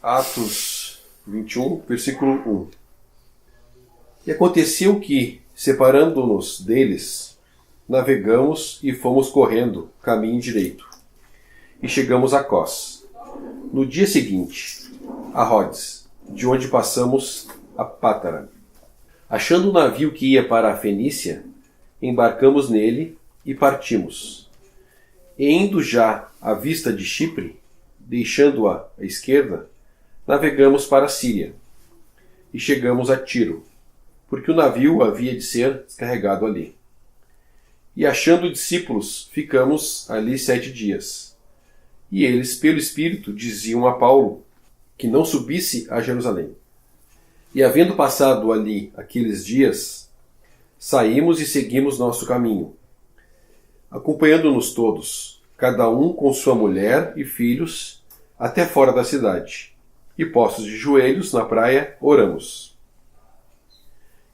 Atos 21, versículo 1. E aconteceu que, separando-nos deles, navegamos e fomos correndo caminho direito. E chegamos a Cós. No dia seguinte, a Rhodes, de onde passamos a Pátara. Achando um navio que ia para a Fenícia, embarcamos nele e partimos. E indo já à vista de Chipre, deixando-a à esquerda, navegamos para a Síria. E chegamos a Tiro, porque o navio havia de ser descarregado ali. E achando discípulos, ficamos ali 7 dias. E eles, pelo Espírito, diziam a Paulo que não subisse a Jerusalém. E havendo passado ali aqueles dias, saímos e seguimos nosso caminho, acompanhando-nos todos, cada um com sua mulher e filhos, até fora da cidade. E postos de joelhos na praia, oramos.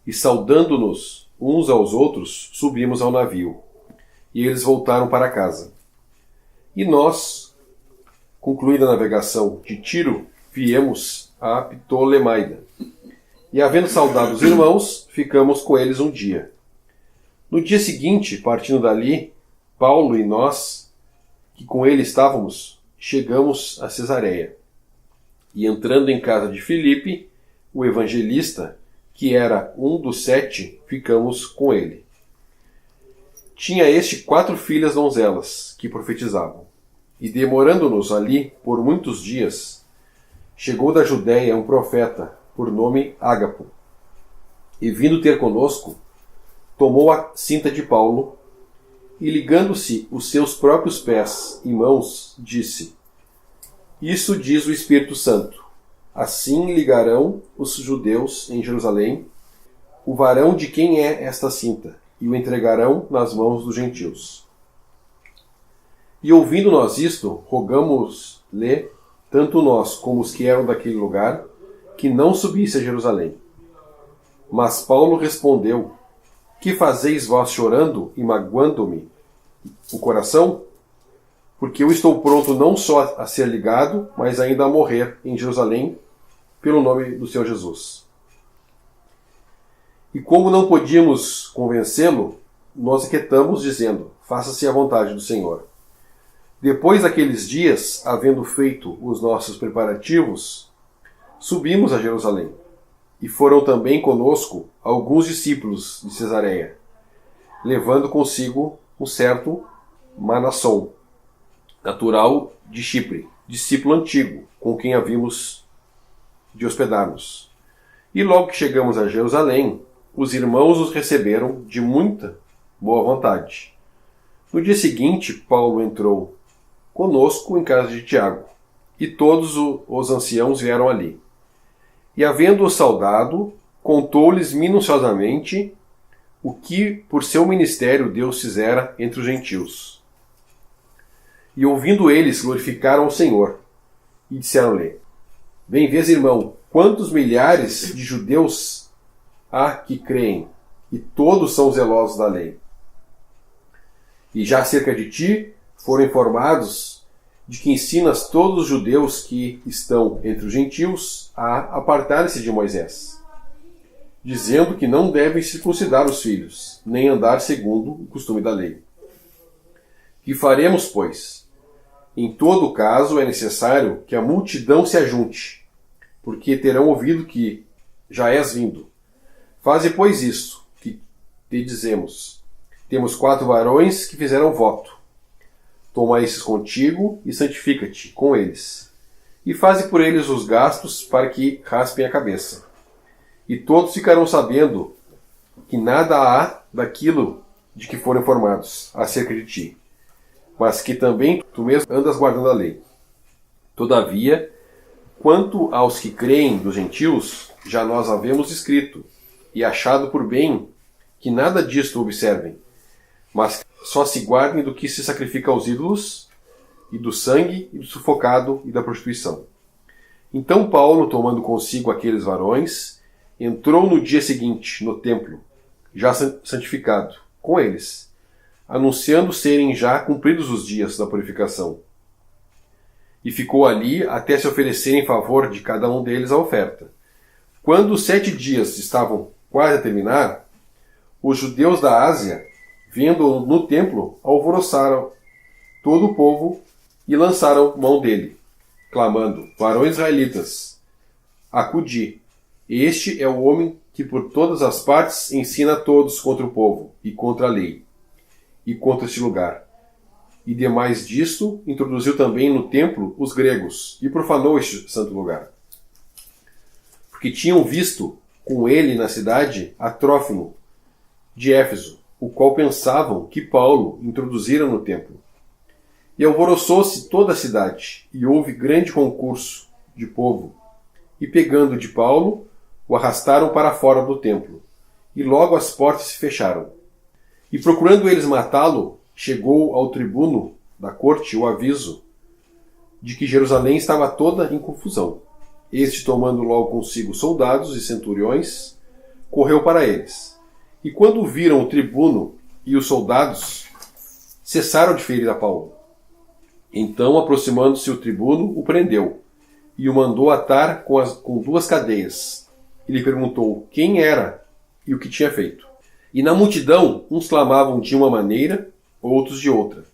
E saudando-nos uns aos outros, subimos ao navio. E eles voltaram para casa. E nós, concluída a navegação de Tiro, viemos a Ptolemaida. E havendo saudado os irmãos, ficamos com eles um dia. No dia seguinte, partindo dali, Paulo e nós, que com ele estávamos, chegamos a Cesareia. E entrando em casa de Filipe, o evangelista, que era um dos 7, ficamos com ele. Tinha este 4 filhas donzelas, que profetizavam. E demorando-nos ali por muitos dias, chegou da Judéia um profeta, por nome Ágapo. E vindo ter conosco, tomou a cinta de Paulo, e ligando-se os seus próprios pés e mãos, disse: Isso diz o Espírito Santo. Assim ligarão os judeus em Jerusalém o varão de quem é esta cinta, e o entregarão nas mãos dos gentios. E ouvindo nós isto, rogamos-lhe, tanto nós como os que eram daquele lugar, que não subisse a Jerusalém. Mas Paulo respondeu: Que fazeis vós chorando e magoando-me o coração? Porque eu estou pronto não só a ser ligado, mas ainda a morrer em Jerusalém, pelo nome do Senhor Jesus. E como não podíamos convencê-lo, nós aquietamos, dizendo: Faça-se a vontade do Senhor. Depois daqueles dias, havendo feito os nossos preparativos, subimos a Jerusalém. E foram também conosco alguns discípulos de Cesareia, levando consigo um certo Manasson, natural de Chipre, discípulo antigo, com quem havíamos de hospedar-nos. E logo que chegamos a Jerusalém, os irmãos os receberam de muita boa vontade. No dia seguinte, Paulo entrou conosco em casa de Tiago, e todos os anciãos vieram ali. E havendo-o saudado, contou-lhes minuciosamente o que por seu ministério Deus fizera entre os gentios. E ouvindo eles, glorificaram o Senhor, e disseram-lhe: Bem vês, irmão, quantos milhares de judeus há que creem, e todos são zelosos da lei. E já acerca de ti foram informados de que ensinas todos os judeus que estão entre os gentios a apartarem-se de Moisés, dizendo que não devem circuncidar os filhos, nem andar segundo o costume da lei. Que faremos, pois? Em todo caso é necessário que a multidão se ajunte, porque terão ouvido que já és vindo. Faze, pois, isso que te dizemos. Temos 4 varões que fizeram voto. Toma esses contigo e santifica-te com eles. E faze por eles os gastos para que raspem a cabeça. E todos ficarão sabendo que nada há daquilo de que foram informados acerca de ti, mas que também tu mesmo andas guardando a lei. Todavia, quanto aos que creem dos gentios, já nós havemos escrito, e achado por bem que nada disto observem, mas só se guardem do que se sacrifica aos ídolos, e do sangue, e do sufocado, e da prostituição. Então Paulo, tomando consigo aqueles varões, entrou no dia seguinte no templo, já santificado, com eles, anunciando serem já cumpridos os dias da purificação. e ficou ali até se oferecer em favor de cada um deles a oferta. Quando os 7 dias estavam quase a terminar, os judeus da Ásia, vendo-o no templo, alvoroçaram todo o povo e lançaram mão dele, clamando: varões israelitas, acudi, este é o homem que por todas as partes ensina a todos contra o povo, e contra a lei, e contra este lugar. E demais disto, introduziu também no templo os gregos, e profanou este santo lugar. Porque tinham visto com ele na cidade a Trófimo, de Éfeso, o qual pensavam que Paulo introduzira no templo. E alvoroçou-se toda a cidade, e houve grande concurso de povo. E pegando de Paulo, o arrastaram para fora do templo, e logo as portas se fecharam. E procurando eles matá-lo, chegou ao tribuno da corte o aviso de que Jerusalém estava toda em confusão. Este, tomando logo consigo soldados e centuriões, correu para eles. E quando viram o tribuno e os soldados, cessaram de ferir a Paulo. Então, aproximando-se o tribuno, o prendeu, e o mandou atar com 2 cadeias. E lhe perguntou quem era e o que tinha feito. E na multidão, uns clamavam de uma maneira, outros de outra.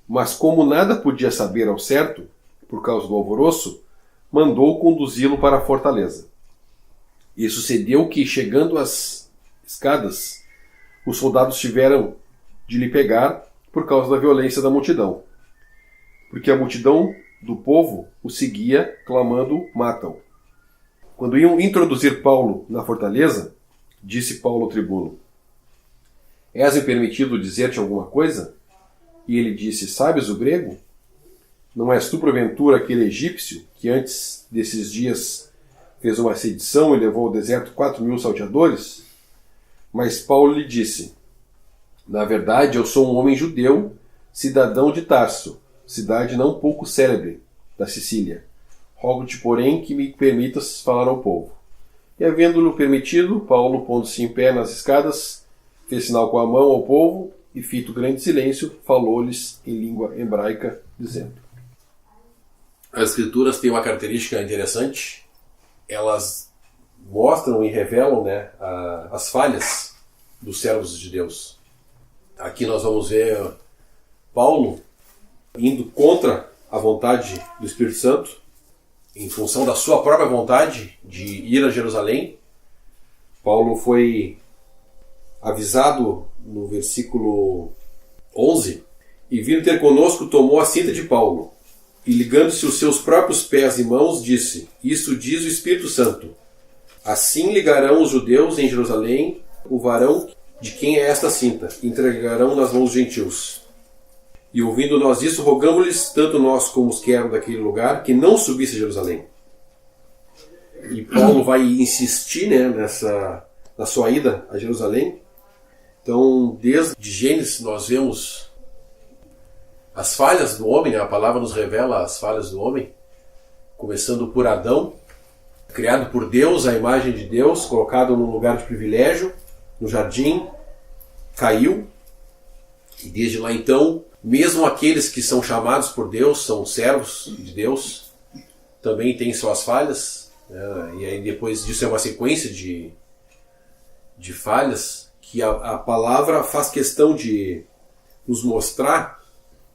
Mas como nada podia saber ao certo, por causa do alvoroço, mandou conduzi-lo para a fortaleza. E sucedeu que, chegando às escadas, os soldados tiveram de lhe pegar por causa da violência da multidão. Porque a multidão do povo o seguia, clamando: mata-o. Quando iam introduzir Paulo na fortaleza, disse Paulo ao tribuno: és-me permitido dizer-te alguma coisa? E ele disse: sabes o grego? Não és tu, porventura, aquele egípcio que antes desses dias fez uma sedição e levou ao deserto 4.000 salteadores? Mas Paulo lhe disse: na verdade, eu sou um homem judeu, cidadão de Tarso, cidade não pouco célebre, da Sicília. Rogo-te, porém, que me permitas falar ao povo. E havendo-lhe permitido, Paulo, pondo-se em pé nas escadas, fez sinal com a mão ao povo, e, fito grande silêncio, falou-lhes em língua hebraica, dizendo: as Escrituras têm uma característica interessante. Elas mostram e revelam, as falhas dos servos de Deus. Aqui nós vamos ver Paulo indo contra a vontade do Espírito Santo, em função da sua própria vontade de ir a Jerusalém. Paulo foi avisado no versículo 11: e vindo ter conosco, tomou a cinta de Paulo, e ligando-se os seus próprios pés e mãos, disse: isto diz o Espírito Santo, assim ligarão os judeus em Jerusalém o varão de quem é esta cinta, e entregarão nas mãos dos gentios. E ouvindo nós isso, rogamos-lhes, tanto nós como os que eram daquele lugar, que não subisse a Jerusalém. E Paulo vai insistir na sua ida a Jerusalém. Então, desde Gênesis, nós vemos as falhas do homem, a palavra nos revela as falhas do homem, começando por Adão, criado por Deus, à imagem de Deus, colocado num lugar de privilégio, no jardim, caiu, e desde lá então, mesmo aqueles que são chamados por Deus, são servos de Deus, também têm suas falhas, e aí depois disso é uma sequência de falhas, que a palavra faz questão de nos mostrar,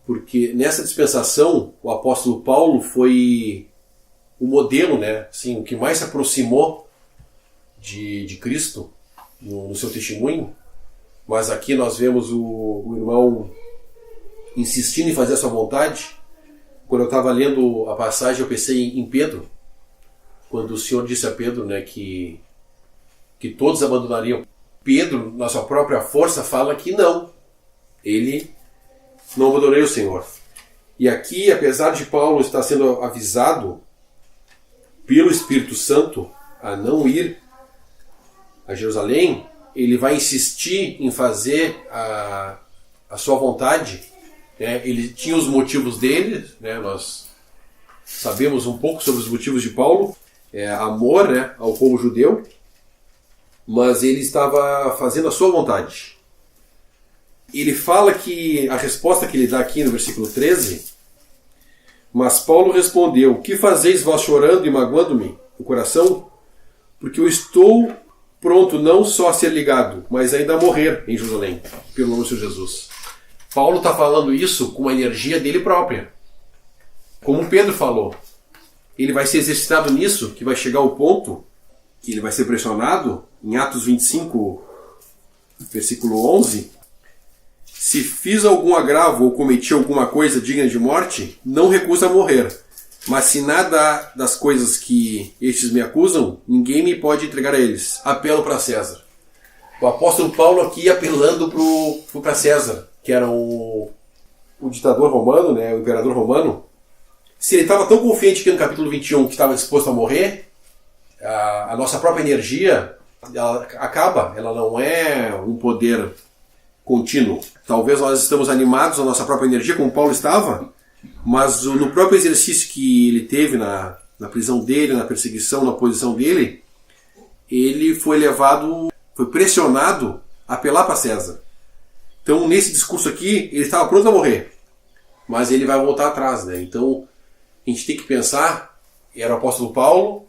porque nessa dispensação o apóstolo Paulo foi o modelo, assim, o que mais se aproximou de Cristo no seu testemunho. Mas aqui nós vemos o irmão insistindo em fazer a sua vontade. Quando eu estava lendo a passagem, eu pensei em Pedro, quando o Senhor disse a Pedro, que todos abandonariam. Pedro, na sua própria força, fala que não, ele não abandonaria o Senhor. E aqui, apesar de Paulo estar sendo avisado pelo Espírito Santo a não ir a Jerusalém, ele vai insistir em fazer a sua vontade. Ele tinha os motivos dele, nós sabemos um pouco sobre os motivos de Paulo, amor ao povo judeu, mas ele estava fazendo a sua vontade. Ele fala que a resposta que ele dá aqui no versículo 13 Mas Paulo respondeu: que fazeis vós chorando e magoando-me o coração? Porque eu estou pronto não só a ser ligado, mas ainda a morrer em Jerusalém, pelo nome do Senhor Jesus. Paulo está falando isso com a energia dele própria. Como Pedro falou, ele vai ser exercitado nisso, que vai chegar ao ponto que ele vai ser pressionado, em Atos 25, versículo 11, se fiz algum agravo ou cometi alguma coisa digna de morte, não recuso a morrer. Mas se nada das coisas que estes me acusam, ninguém me pode entregar a eles. Apelo para César. O apóstolo Paulo aqui apelando para César, que era o ditador romano, né, o imperador romano. Se ele estava tão confiante que no capítulo 21 que estava disposto a morrer, a nossa própria energia ela acaba, ela não é um poder contínuo. Talvez nós estamos animados na nossa própria energia, como Paulo estava, mas no próprio exercício que ele teve na prisão dele, na perseguição, na posição dele, ele foi pressionado a apelar para César. Então, nesse discurso aqui, ele estava pronto a morrer, mas ele vai voltar atrás, né? Então, a gente tem que pensar, era o apóstolo Paulo,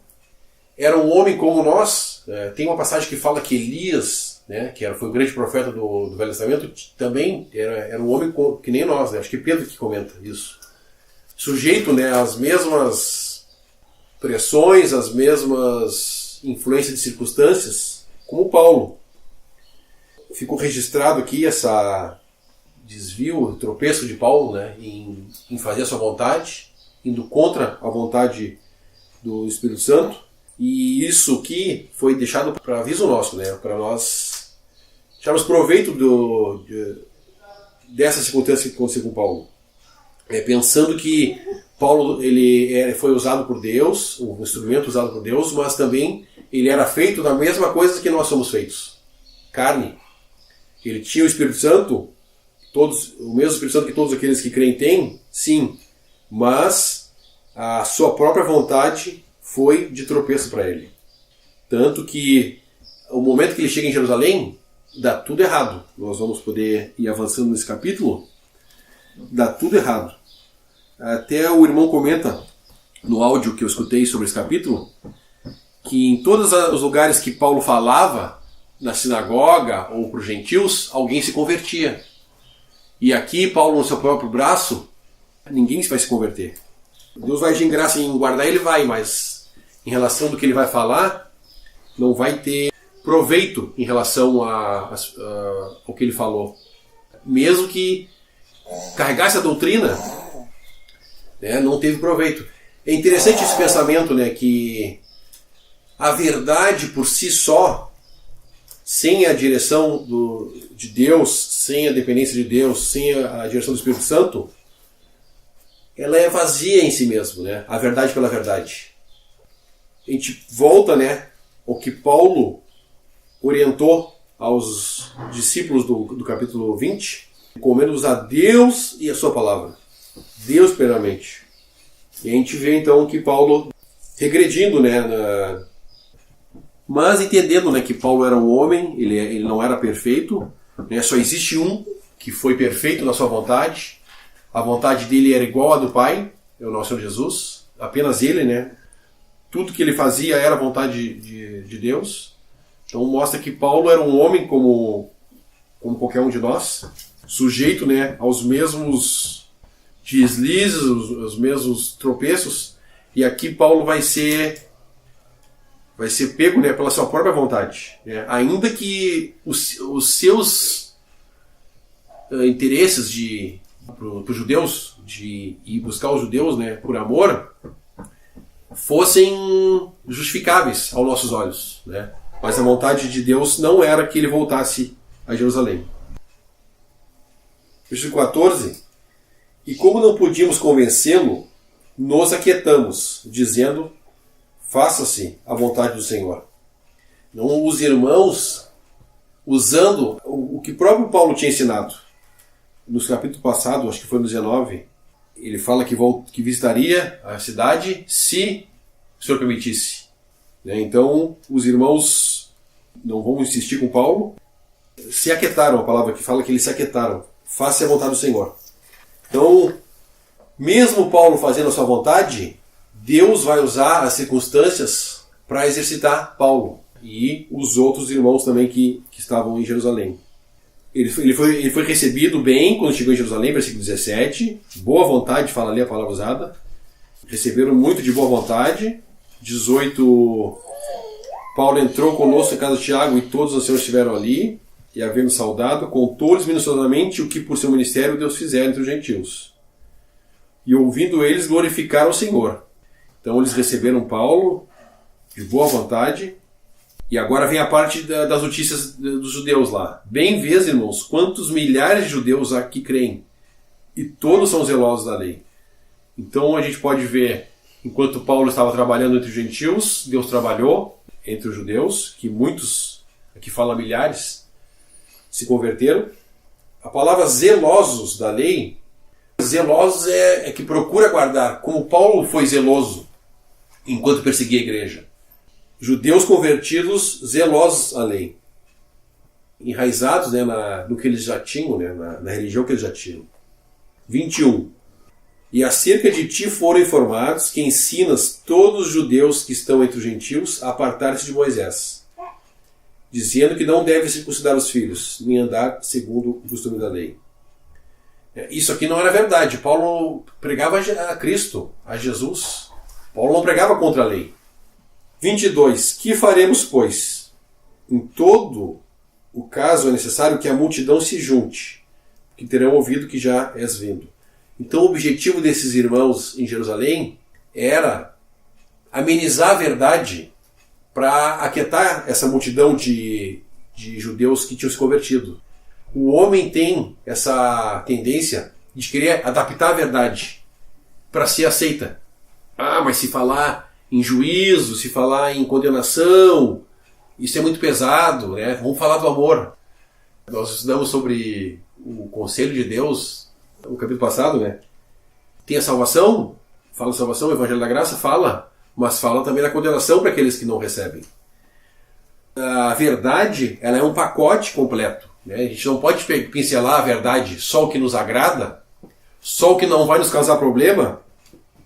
era um homem como nós. Tem uma passagem que fala que Elias, né, que foi o grande profeta do Velho Testamento, também era um homem que nem nós, né? Acho que Pedro que comenta isso. Sujeito, né, às mesmas pressões, às mesmas influências de circunstâncias, como Paulo. Ficou registrado aqui essa desvio, tropeço de Paulo, né, em fazer a sua vontade, indo contra a vontade do Espírito Santo. E isso aqui foi deixado para aviso nosso, né, para nós tirarmos proveito dessa circunstância que aconteceu com Paulo. Pensando que Paulo ele foi usado por Deus, um instrumento usado por Deus, mas também ele era feito da mesma coisa que nós somos feitos. Carne. Ele tinha o Espírito Santo, o mesmo Espírito Santo que todos aqueles que creem têm, sim, mas a sua própria vontade foi de tropeço para ele. Tanto que o momento que ele chega em Jerusalém, dá tudo errado. Nós vamos poder ir avançando nesse capítulo. Dá tudo errado. Até o irmão comenta no áudio que eu escutei sobre esse capítulo que em todos os lugares que Paulo falava, na sinagoga ou para os gentios, alguém se convertia. E aqui, Paulo no seu próprio braço, ninguém vai se converter. Deus vai agir em graça em guardar, ele vai, mas em relação do que ele vai falar, não vai ter proveito em relação ao que ele falou. Mesmo que carregasse a doutrina, né, não teve proveito. É interessante esse pensamento, né, que a verdade por si só, sem a direção de Deus, sem a dependência de Deus, sem a direção do Espírito Santo, ela é vazia em si mesmo, né? A verdade pela verdade. A gente volta, né, ao que Paulo orientou aos discípulos do capítulo 20, encomendando-os a Deus e a sua palavra. Deus plenamente. E a gente vê então que Paulo regredindo, né, mas entendendo, né, que Paulo era um homem, ele não era perfeito, né, só existe um que foi perfeito na sua vontade. A vontade dele era igual à do Pai, é o nosso Senhor Jesus, apenas ele, né? Tudo que ele fazia era a vontade de Deus. Então mostra que Paulo era um homem como qualquer um de nós, sujeito, né, aos mesmos deslizes, os mesmos tropeços. E aqui Paulo vai ser pego, né, pela sua própria vontade, né? Ainda que os seus interesses para os judeus, de ir buscar os judeus, né, por amor, fossem justificáveis aos nossos olhos, né? Mas a vontade de Deus não era que ele voltasse a Jerusalém. Versículo 14. E como não podíamos convencê-lo, nos aquietamos, dizendo: faça-se a vontade do Senhor. Não, os irmãos, usando o que próprio Paulo tinha ensinado. No capítulo passado, acho que foi no 19, ele fala que visitaria a cidade se o Senhor permitisse. Então, os irmãos não vão insistir com Paulo, se aquietaram, a palavra que fala que eles se aquietaram. Faça a vontade do Senhor. Então, Mesmo Paulo fazendo a sua vontade, Deus vai usar as circunstâncias para exercitar Paulo e os outros irmãos também que estavam em Jerusalém. Ele foi recebido bem quando chegou em Jerusalém, versículo 17. Boa vontade, fala ali a palavra usada. Receberam muito de boa vontade. 18. Paulo entrou conosco em casa de Tiago e todos os senhores estiveram ali. E havendo saudado, contou-lhes minuciosamente o que por seu ministério Deus fizera entre os gentios. E ouvindo eles, glorificaram o Senhor. Então eles receberam Paulo de boa vontade. E agora vem a parte das notícias dos judeus lá. Bem vês, irmãos, quantos milhares de judeus aqui creem. E todos são zelosos da lei. Então a gente pode ver, enquanto Paulo estava trabalhando entre os gentios, Deus trabalhou entre os judeus, que muitos, aqui fala milhares, se converteram. A palavra zelosos da lei, zelosos é que procura guardar, como Paulo foi zeloso enquanto perseguia a igreja. Judeus convertidos, zelosos à lei. Enraizados, né, no que eles já tinham, né, na religião que eles já tinham. 21. E acerca de ti foram informados que ensinas todos os judeus que estão entre os gentios a apartar-se de Moisés, dizendo que não deve circuncidar os filhos, nem andar segundo o costume da lei. Isso aqui não era verdade. Paulo pregava a Cristo, a Jesus. Paulo não pregava contra a lei. 22. Que faremos, pois? Em todo o caso é necessário que a multidão se junte, que terão ouvido que já és vindo. Então o objetivo desses irmãos em Jerusalém era amenizar a verdade para aquietar essa multidão de judeus que tinham se convertido. O homem tem essa tendência de querer adaptar a verdade para ser aceita. Mas se falar em juízo, se falar em condenação, isso é muito pesado, né? Vamos falar do amor. Nós estudamos sobre o conselho de Deus no capítulo passado, né? Tem a salvação, fala da salvação, o Evangelho da Graça fala, mas fala também da condenação para aqueles que não recebem. A verdade, ela é um pacote completo, né? A gente não pode pincelar a verdade só o que nos agrada, só o que não vai nos causar problema.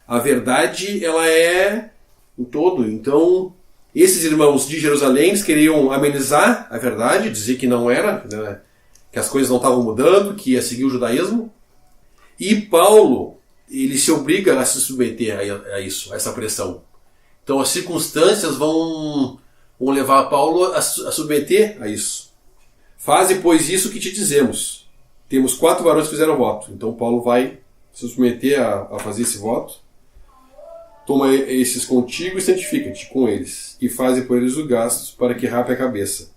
A verdade, ela é em todo. Então, esses irmãos de Jerusalém queriam amenizar a verdade, dizer que não era, né? Que as coisas não estavam mudando, que ia seguir o judaísmo. E Paulo, ele se obriga a se submeter a isso, a essa pressão. Então as circunstâncias vão levar Paulo a submeter a isso. Faze, pois, isso que te dizemos. Temos 4 varões que fizeram voto. Então Paulo vai se submeter a fazer esse voto. Toma esses contigo e santifica-te com eles. E faze por eles os gastos para que rape a cabeça.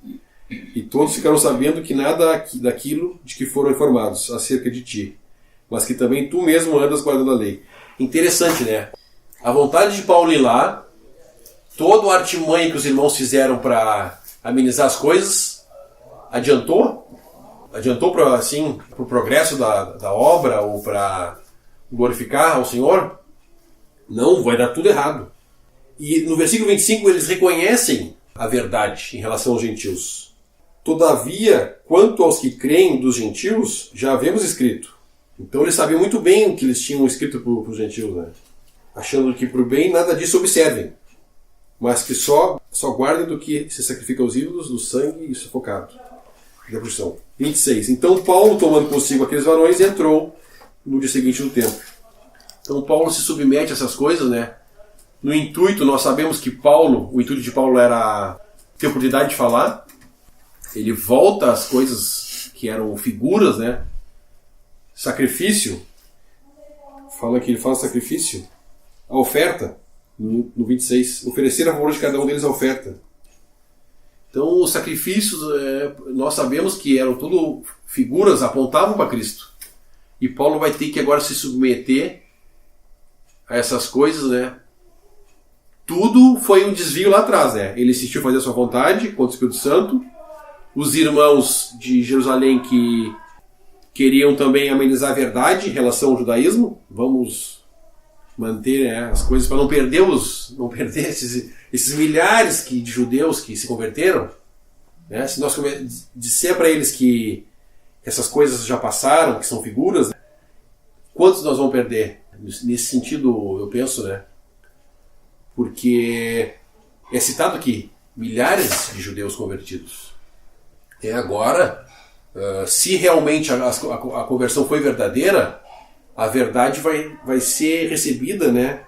E todos ficarão sabendo que nada daquilo de que foram informados acerca de ti, mas que também tu mesmo andas guardando a lei. Interessante, né? A vontade de Paulo ir lá, todo o artimanha que os irmãos fizeram para amenizar as coisas, adiantou para o progresso da obra ou para glorificar ao Senhor? Não, vai dar tudo errado. E no versículo 25 eles reconhecem a verdade em relação aos gentios. Todavia, quanto aos que creem dos gentios, já havemos escrito. Então eles sabiam muito bem o que eles tinham escrito para os gentios, né? Achando que para o bem nada disso observem, mas que só guardem do que se sacrifica aos ídolos, do sangue e sufocado. Da posição. 26. Então Paulo, tomando consigo aqueles varões, entrou no dia seguinte no templo. Então Paulo se submete a essas coisas, né? No intuito, nós sabemos que o intuito de Paulo era ter oportunidade de falar. Ele volta às coisas que eram figuras, né? Sacrifício, ele fala sacrifício, a oferta, no 26, oferecer a favor de cada um deles a oferta. Então os sacrifícios, nós sabemos que eram tudo figuras, apontavam para Cristo. E Paulo vai ter que agora se submeter a essas coisas, né? Tudo foi um desvio lá atrás, né? Ele insistiu em fazer a sua vontade contra o Espírito Santo. Os irmãos de Jerusalém que queriam também amenizar a verdade em relação ao judaísmo. Vamos manter, né, as coisas para não perder esses milhares de judeus que se converteram. Né? Se nós disser para eles que essas coisas já passaram, que são figuras, quantos nós vamos perder? Nesse sentido, eu penso, né? Porque é citado aqui milhares de judeus convertidos. E agora, se realmente a conversão foi verdadeira, a verdade vai ser recebida, né,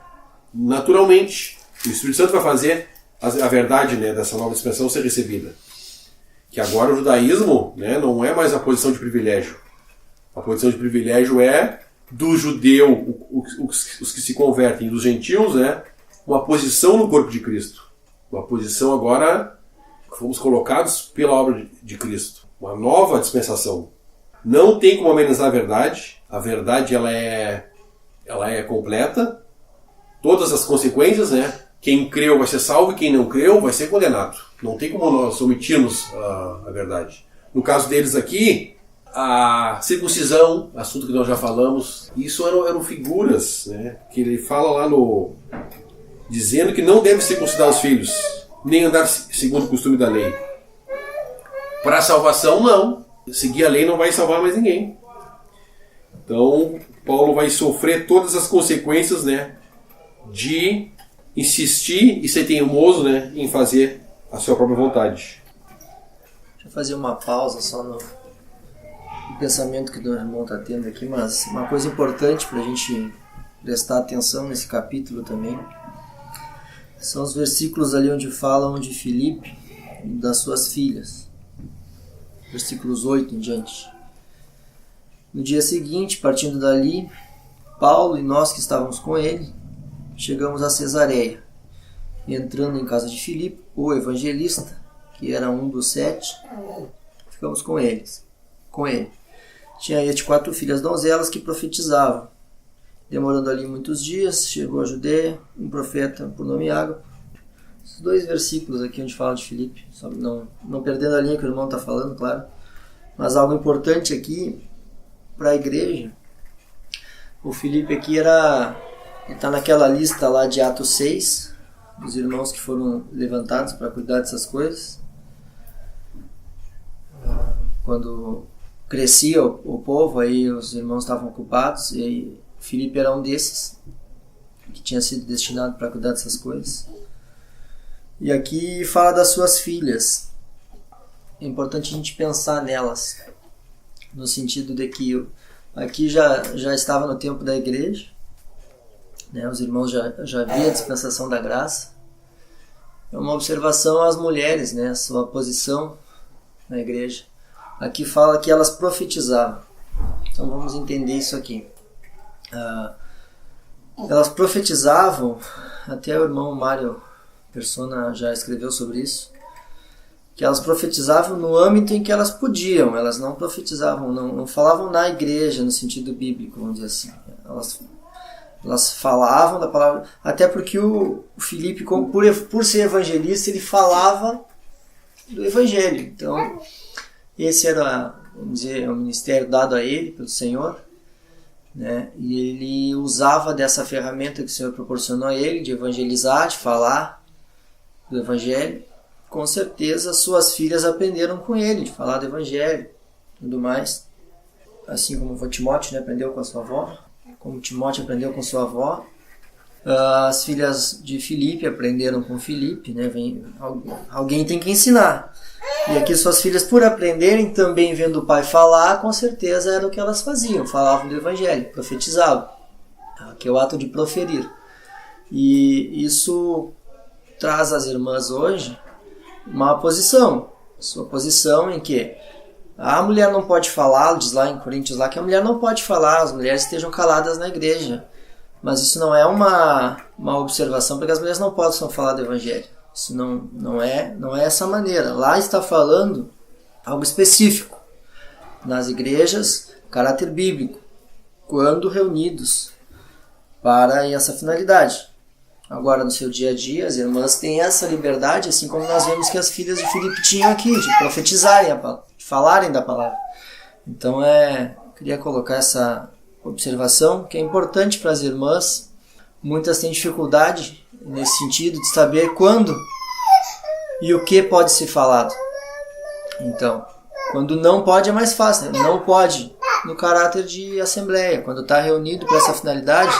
naturalmente. O Espírito Santo vai fazer a verdade, né, dessa nova expressão ser recebida. Que agora o judaísmo, né, não é mais a posição de privilégio. A posição de privilégio é do judeu, os que se convertem, dos gentios, né, uma posição no corpo de Cristo. Uma posição agora, fomos colocados pela obra de Cristo. Uma nova dispensação. Não tem como amenizar a verdade. A verdade ela é completa. Todas as consequências, né? Quem creu vai ser salvo e quem não creu vai ser condenado. Não tem como nós omitirmos a verdade. No caso deles aqui, a circuncisão, assunto que nós já falamos, isso eram figuras, né? Que ele fala lá dizendo que não deve circuncidar os filhos, nem andar segundo o costume da lei. Para a salvação, não. Seguir a lei não vai salvar mais ninguém. Então, Paulo vai sofrer todas as consequências, né, de insistir e ser teimoso, né, em fazer a sua própria vontade. Deixa eu fazer uma pausa só no pensamento que o irmão está tendo aqui, mas uma coisa importante para a gente prestar atenção nesse capítulo também são os versículos ali onde falam de Filipe e das suas filhas. Versículos 8 em diante. No dia seguinte, partindo dali, Paulo e nós que estávamos com ele, chegamos a Cesareia. E entrando em casa de Filipe, o evangelista, que era um dos 7, ficamos com ele. Tinha este 4 filhas donzelas que profetizavam. Demorando ali muitos dias, chegou a Judeia, um profeta por nome Ágabo. Esses 2 versículos aqui onde fala de Filipe, só não perdendo a linha que o irmão está falando, claro. Mas algo importante aqui para a igreja, o Filipe aqui ele está naquela lista lá de Atos 6, dos irmãos que foram levantados para cuidar dessas coisas. Quando crescia o povo, aí os irmãos estavam ocupados, e aí Filipe era um desses, que tinha sido destinado para cuidar dessas coisas. E aqui fala das suas filhas. É importante a gente pensar nelas, no sentido de que aqui já estava no tempo da igreja, né? Os irmãos já viam a dispensação da graça. É uma observação às mulheres, né? A sua posição na igreja. Aqui fala que elas profetizavam. Então vamos entender isso aqui. Elas profetizavam, até o irmão Mário Persona já escreveu sobre isso, que elas profetizavam no âmbito em que elas podiam. Elas não profetizavam, não falavam na igreja no sentido bíblico, vamos dizer assim. Elas falavam da palavra, até porque o Filipe, por ser evangelista, ele falava do evangelho. Então esse era, vamos dizer, o ministério dado a ele pelo Senhor, né? E ele usava dessa ferramenta que o Senhor proporcionou a ele, de evangelizar, de falar do evangelho. Com certeza suas filhas aprenderam com ele, de falar do evangelho e tudo mais. Assim como o Timóteo, né, aprendeu com a sua avó, como Timóteo aprendeu com sua avó. As filhas de Filipe aprenderam com Filipe, né? Alguém tem que ensinar. E aqui suas filhas, por aprenderem, também vendo o pai falar, com certeza era o que elas faziam, falavam do evangelho, profetizavam, que é o ato de proferir. E isso traz às irmãs hoje uma posição, sua posição em que a mulher não pode falar, diz lá em Coríntios lá que a mulher não pode falar, as mulheres estejam caladas na igreja. Mas isso não é uma observação porque as mulheres não possam falar do evangelho. Isso não é essa maneira. Lá está falando algo específico. Nas igrejas, caráter bíblico, quando reunidos para essa finalidade. Agora, no seu dia a dia, as irmãs têm essa liberdade, assim como nós vemos que as filhas de Filipe tinham aqui, de profetizarem a palavra, de falarem da palavra. Então, queria colocar essa observação, que é importante para as irmãs. Muitas têm dificuldade nesse sentido de saber quando e o que pode ser falado. Então, quando não pode é mais fácil, né? Não pode no caráter de assembleia. Quando está reunido para essa finalidade,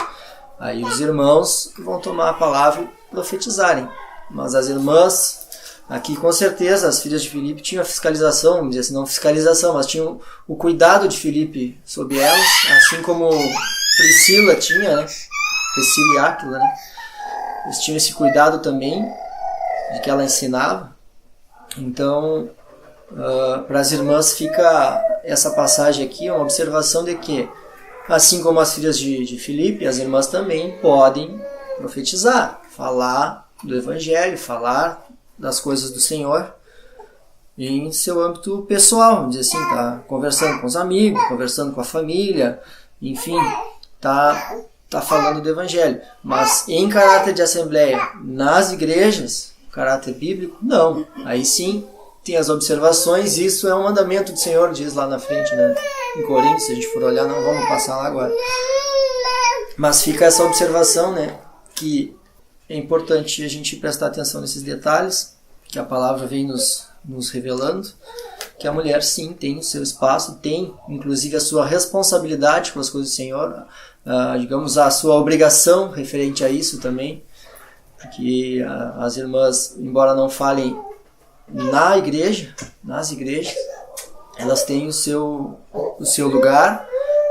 Aí os irmãos vão tomar a palavra e profetizarem. Mas as irmãs, aqui com certeza, as filhas de Filipe tinham a fiscalização, vamos dizer assim, não fiscalização, mas tinham o cuidado de Filipe sobre elas, assim como Priscila tinha, né? Priscila e Áquila, né? Eles tinham esse cuidado também de que ela ensinava. Então, para as irmãs fica essa passagem aqui, uma observação de que, assim como as filhas de Filipe, as irmãs também podem profetizar, falar do Evangelho, falar das coisas do Senhor em seu âmbito pessoal, vamos dizer assim, tá conversando com os amigos, conversando com a família, enfim, tá falando do Evangelho. Mas em caráter de assembleia, nas igrejas, caráter bíblico, não. Aí sim tem as observações, isso é um mandamento do Senhor, diz lá na frente, né? Em Coríntios, se a gente for olhar, não vamos passar lá agora. Mas fica essa observação, né? Que é importante a gente prestar atenção nesses detalhes, que a palavra vem nos revelando, que a mulher sim tem o seu espaço, tem inclusive a sua responsabilidade com as coisas do Senhor, digamos a sua obrigação referente a isso também, porque as irmãs, embora não falem nas igrejas, elas têm o seu lugar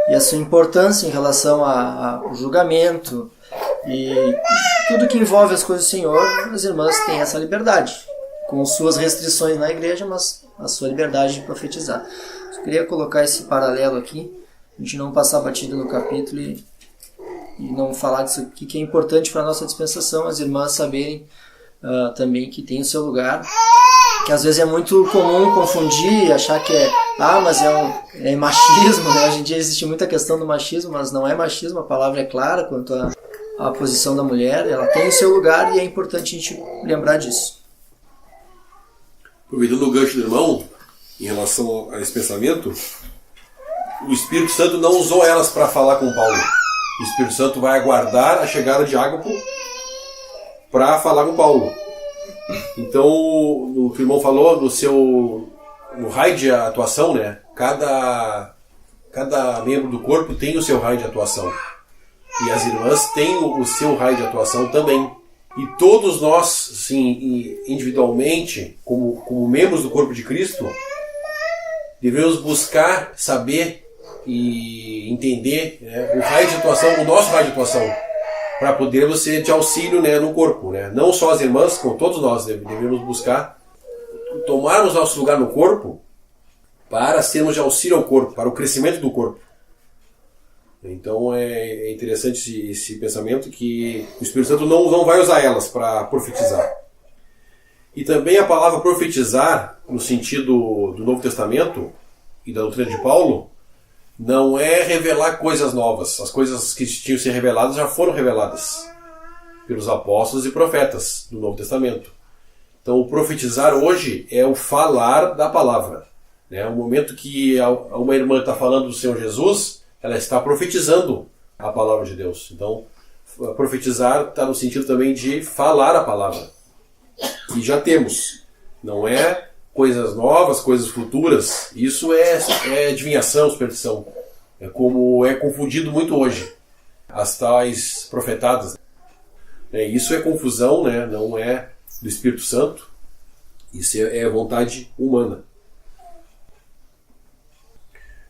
e a sua importância em relação ao julgamento e tudo que envolve as coisas do Senhor. As irmãs têm essa liberdade, com suas restrições na igreja, mas a sua liberdade de profetizar. Só queria colocar esse paralelo aqui, a gente não passar batido no capítulo e não falar disso aqui, que é importante para a nossa dispensação, as irmãs saberem também que tem o seu lugar, que às vezes é muito comum confundir, achar que mas é machismo, né? Hoje em dia existe muita questão do machismo, mas não é machismo, a palavra é clara quanto à posição da mulher, ela tem o seu lugar e é importante a gente lembrar disso. Aproveitando o gancho do irmão, em relação a esse pensamento, o Espírito Santo não usou elas para falar com Paulo. O Espírito Santo vai aguardar a chegada de Ágapo para falar com Paulo. Então, o que o irmão falou no raio de atuação, né? Cada membro do corpo tem o seu raio de atuação. E as irmãs têm o seu raio de atuação também. E todos nós, sim, individualmente, como membros do corpo de Cristo, devemos buscar saber e entender, né, o raio de atuação, o nosso raio de atuação, para podermos ser de auxílio, né, no corpo, né? Não só as irmãs, como todos nós devemos buscar tomarmos nosso lugar no corpo para sermos de auxílio ao corpo, para o crescimento do corpo. Então é interessante esse pensamento que o Espírito Santo não vai usar elas para profetizar. E também a palavra profetizar, no sentido do Novo Testamento e da doutrina de Paulo, não é revelar coisas novas. As coisas que tinham que ser reveladas já foram reveladas pelos apóstolos e profetas do Novo Testamento. Então o profetizar hoje é o falar da palavra. É o momento que uma irmã está falando do Senhor Jesus, ela está profetizando a palavra de Deus. Então, profetizar está no sentido também de falar a palavra. E já temos. Não é coisas novas, coisas futuras. Isso é adivinhação, superstição. É como é confundido muito hoje. As tais profetadas. Isso é confusão, né? Não é do Espírito Santo. Isso é vontade humana.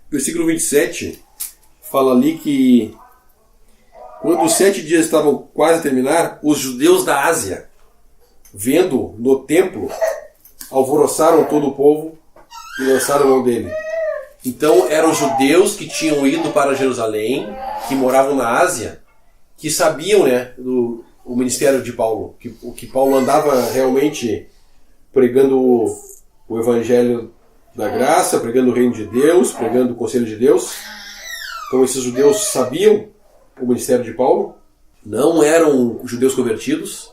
Versículo 27... fala ali que quando os 7 dias estavam quase a terminar, os judeus da Ásia, vendo no templo, alvoroçaram todo o povo e lançaram mão dele. Então eram os judeus que tinham ido para Jerusalém, que moravam na Ásia, que sabiam, né, o ministério de Paulo, que Paulo andava realmente pregando o evangelho da graça, pregando o reino de Deus, pregando o conselho de Deus. Então esses judeus sabiam o ministério de Paulo, não eram judeus convertidos.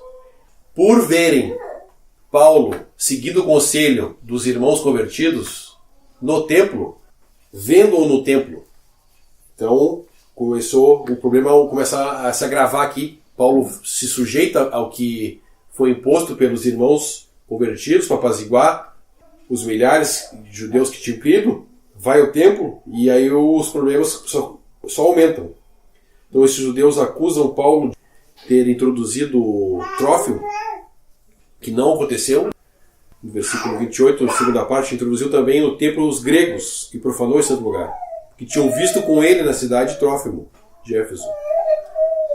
Por verem Paulo seguindo o conselho dos irmãos convertidos no templo, vendo-o no templo, então começou o problema começar a se agravar aqui. Paulo se sujeita ao que foi imposto pelos irmãos convertidos para apaziguar os milhares de judeus que tinham crido, vai ao templo e aí os problemas só aumentam. Então esses judeus acusam Paulo de ter introduzido o Trófimo, que não aconteceu. No versículo 28, a segunda parte, introduziu também no templo os gregos e profanou esse santo lugar, que tinham visto com ele na cidade Trófimo, de Éfeso,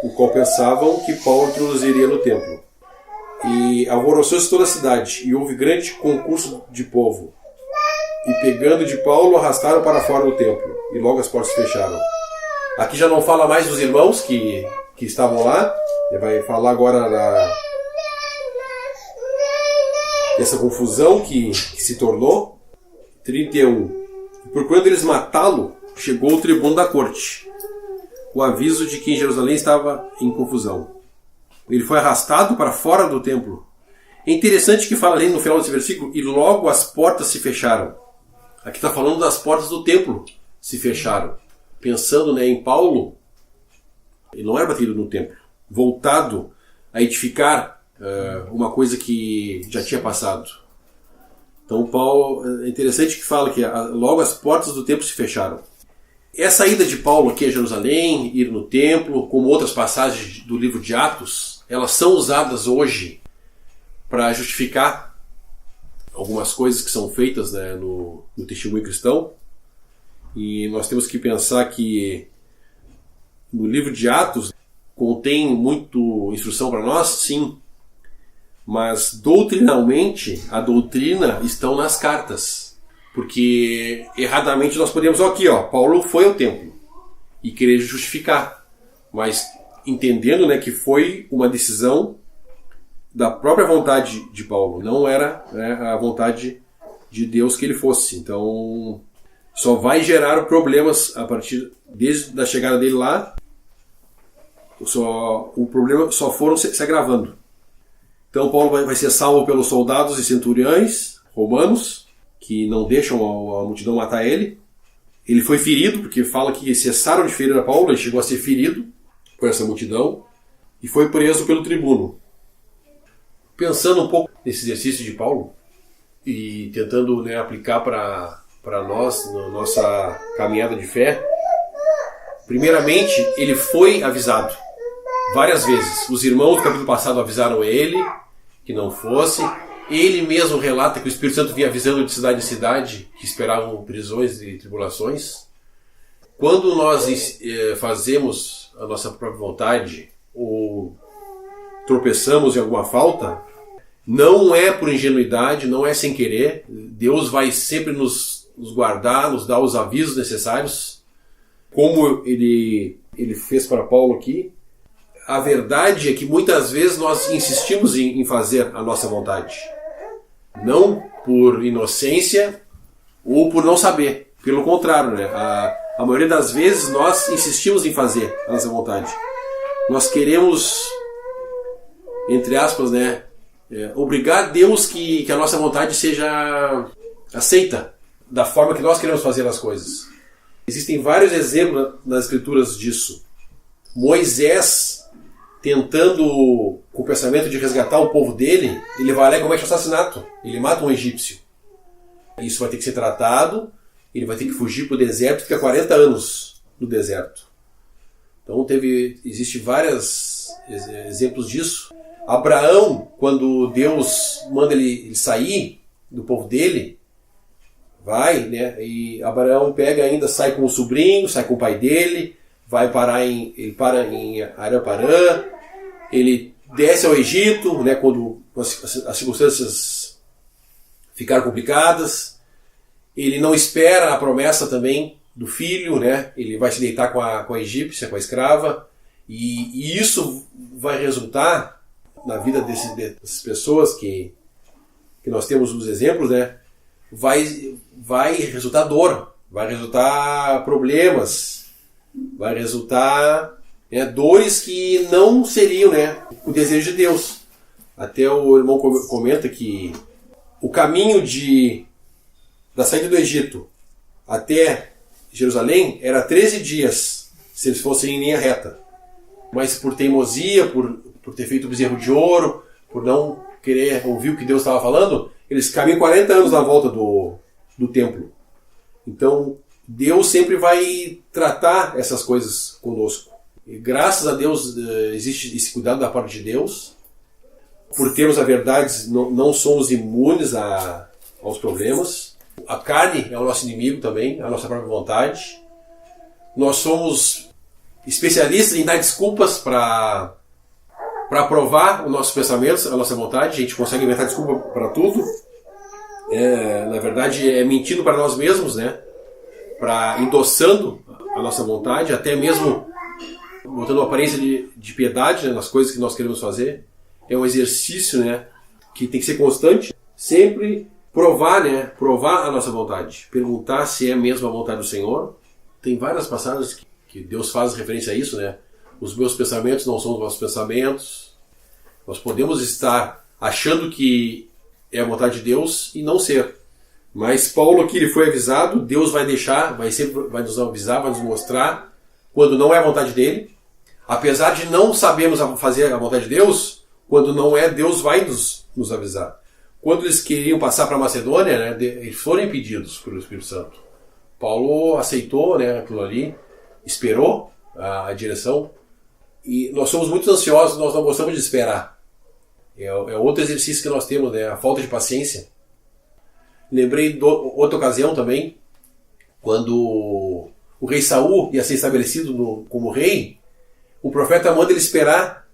o qual pensavam que Paulo introduziria no templo. E alvoroçou-se toda a cidade, e houve grande concurso de povo. E pegando de Paulo, arrastaram para fora do templo, e logo as portas se fecharam. Aqui já não fala mais dos irmãos que estavam lá, ele vai falar agora dessa confusão que se tornou. 31. E procurando eles matá-lo, chegou o tribuno da corte, o aviso de que em Jerusalém estava em confusão. Ele foi arrastado para fora do templo. É interessante que fala ali no final desse versículo, e logo as portas se fecharam. Aqui está falando das portas do templo se fecharam. Pensando, né, em Paulo, ele não era batido no templo, voltado a edificar uma coisa que já tinha passado. Então Paulo, é interessante que fala que logo as portas do templo se fecharam. Essa ida de Paulo aqui a Jerusalém, ir no templo, como outras passagens do livro de Atos, elas são usadas hoje para justificar algumas coisas que são feitas, né, no testemunho cristão. E nós temos que pensar que no livro de Atos contém muito instrução para nós, sim, mas doutrinalmente a doutrina estão nas cartas, porque erradamente nós podemos, aqui, Paulo foi ao templo e querer justificar, mas entendendo, né, que foi uma decisão da própria vontade de Paulo, não era, né, a vontade de Deus que ele fosse. Então só vai gerar problemas a partir desde a chegada dele lá. O problema só foram se agravando. Então Paulo vai ser salvo pelos soldados e centuriões romanos, que não deixam a multidão matar ele. Ele foi ferido, porque fala que cessaram de ferir a Paulo, ele chegou a ser ferido por essa multidão, e foi preso pelo tribuno. Pensando um pouco nesse exercício de Paulo, e tentando, né, aplicar para nós, na nossa caminhada de fé, primeiramente, ele foi avisado várias vezes. Os irmãos do capítulo passado avisaram ele que não fosse. Ele mesmo relata que o Espírito Santo vinha avisando de cidade em cidade que esperavam prisões e tribulações. Quando nós fazemos a nossa própria vontade ou tropeçamos em alguma falta, não é por ingenuidade, não é sem querer. Deus vai sempre nos guardar, nos dar os avisos necessários, como ele fez para Paulo aqui. A verdade é que muitas vezes nós insistimos em fazer a nossa vontade. Não por inocência ou por não saber. Pelo contrário, né? A maioria das vezes nós insistimos em fazer a nossa vontade. Nós queremos, entre aspas, né, obrigar Deus que a nossa vontade seja aceita da forma que nós queremos fazer as coisas. Existem vários exemplos nas escrituras disso. Moisés, tentando, com o pensamento de resgatar o povo dele, ele vai lá e comete um assassinato. Ele mata um egípcio. Isso vai ter que ser tratado, ele vai ter que fugir para o deserto, fica 40 anos no deserto. Então existe vários exemplos disso. Abraão, quando Deus manda ele sair do povo dele, vai, né? E Abraão pega ainda, sai com o sobrinho, sai com o pai dele, ele para em Arã-Parã, ele desce ao Egito, né, quando as circunstâncias ficaram complicadas. Ele não espera a promessa também do filho, né? Ele vai se deitar com a egípcia, com a escrava, e isso vai resultar na vida dessas pessoas que nós temos os exemplos, né? Vai resultar dor, vai resultar problemas, vai resultar, né, dores que não seriam, né, o desejo de Deus. Até o irmão comenta que o caminho da saída do Egito até Jerusalém era 13 dias, se eles fossem em linha reta. Mas por teimosia, por ter feito o bezerro de ouro, por não querer ouvir o que Deus estava falando, eles caminham 40 anos na volta do templo. Então, Deus sempre vai tratar essas coisas conosco. E graças a Deus existe esse cuidado da parte de Deus. Por termos a verdade, não somos imunes aos problemas. A carne é o nosso inimigo também, a nossa própria vontade. Nós somos especialistas em dar desculpas para provar os nossos pensamentos, a nossa vontade. A gente consegue inventar desculpa para tudo. Na verdade, é mentindo para nós mesmos, né? Endossando a nossa vontade, até mesmo botando uma aparência de piedade, né, nas coisas que nós queremos fazer. É um exercício, né, que tem que ser constante. Sempre provar a nossa vontade. Perguntar se é mesmo a vontade do Senhor. Tem várias passagens que Deus faz referência a isso, né? Os meus pensamentos não são os vossos pensamentos. Nós podemos estar achando que é a vontade de Deus e não ser. Mas Paulo aqui ele foi avisado, Deus vai nos avisar, vai nos mostrar quando não é a vontade dele. Apesar de não sabermos fazer a vontade de Deus, quando não é, Deus vai nos avisar. Quando eles queriam passar para a Macedônia, né, eles foram impedidos pelo Espírito Santo. Paulo aceitou, né, aquilo ali, esperou a direção. E nós somos muito ansiosos, nós não gostamos de esperar. É outro exercício que nós temos, né, a falta de paciência. Lembrei de outra ocasião também, quando o rei Saul ia ser estabelecido como rei, o profeta manda ele esperar,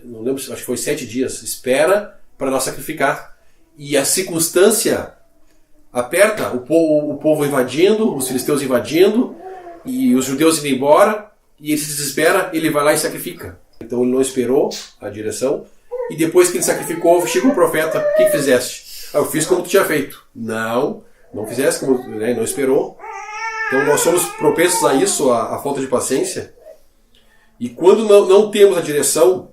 não lembro, acho que foi 7 dias, espera para nós sacrificar. E a circunstância aperta, o povo invadindo, os filisteus invadindo, e os judeus indo embora, e ele se desespera, ele vai lá e sacrifica. Então ele não esperou a direção, e depois que ele sacrificou, chega o profeta, o que fizeste? Eu fiz como tu tinha feito. Não fizeste, né, não esperou. Então nós somos propensos a isso, a falta de paciência. E quando não temos a direção,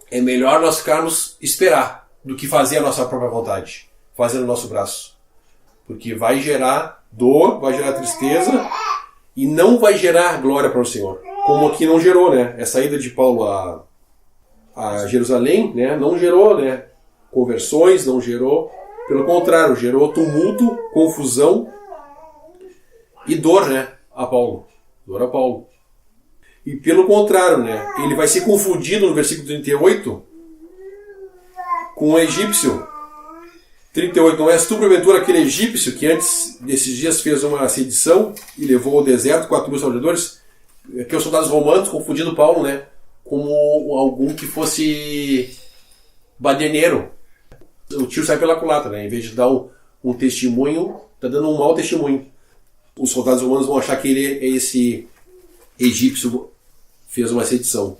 é melhor nós ficarmos esperar do que fazer a nossa própria vontade, fazer o nosso braço. Porque vai gerar dor, vai gerar tristeza e não vai gerar glória para o Senhor. Como aqui não gerou, né? Essa ida de Paulo a Jerusalém, né, não gerou, né, conversões, não gerou. Pelo contrário, gerou tumulto, confusão e dor, né, a Paulo. Dor a Paulo. E pelo contrário, né, ele vai ser confundido no versículo 38 com um egípcio. 38, não és tu, porventura, aquele egípcio que antes desses dias fez uma sedição e levou ao deserto 4.000 soldadores? Aqui os soldados romanos confundindo Paulo, né, como algum que fosse baderneiro. O tiro sai pela culatra, né? Em vez de dar um testemunho, está dando um mau testemunho. Os soldados romanos vão achar que ele é esse egípcio fez uma sedição.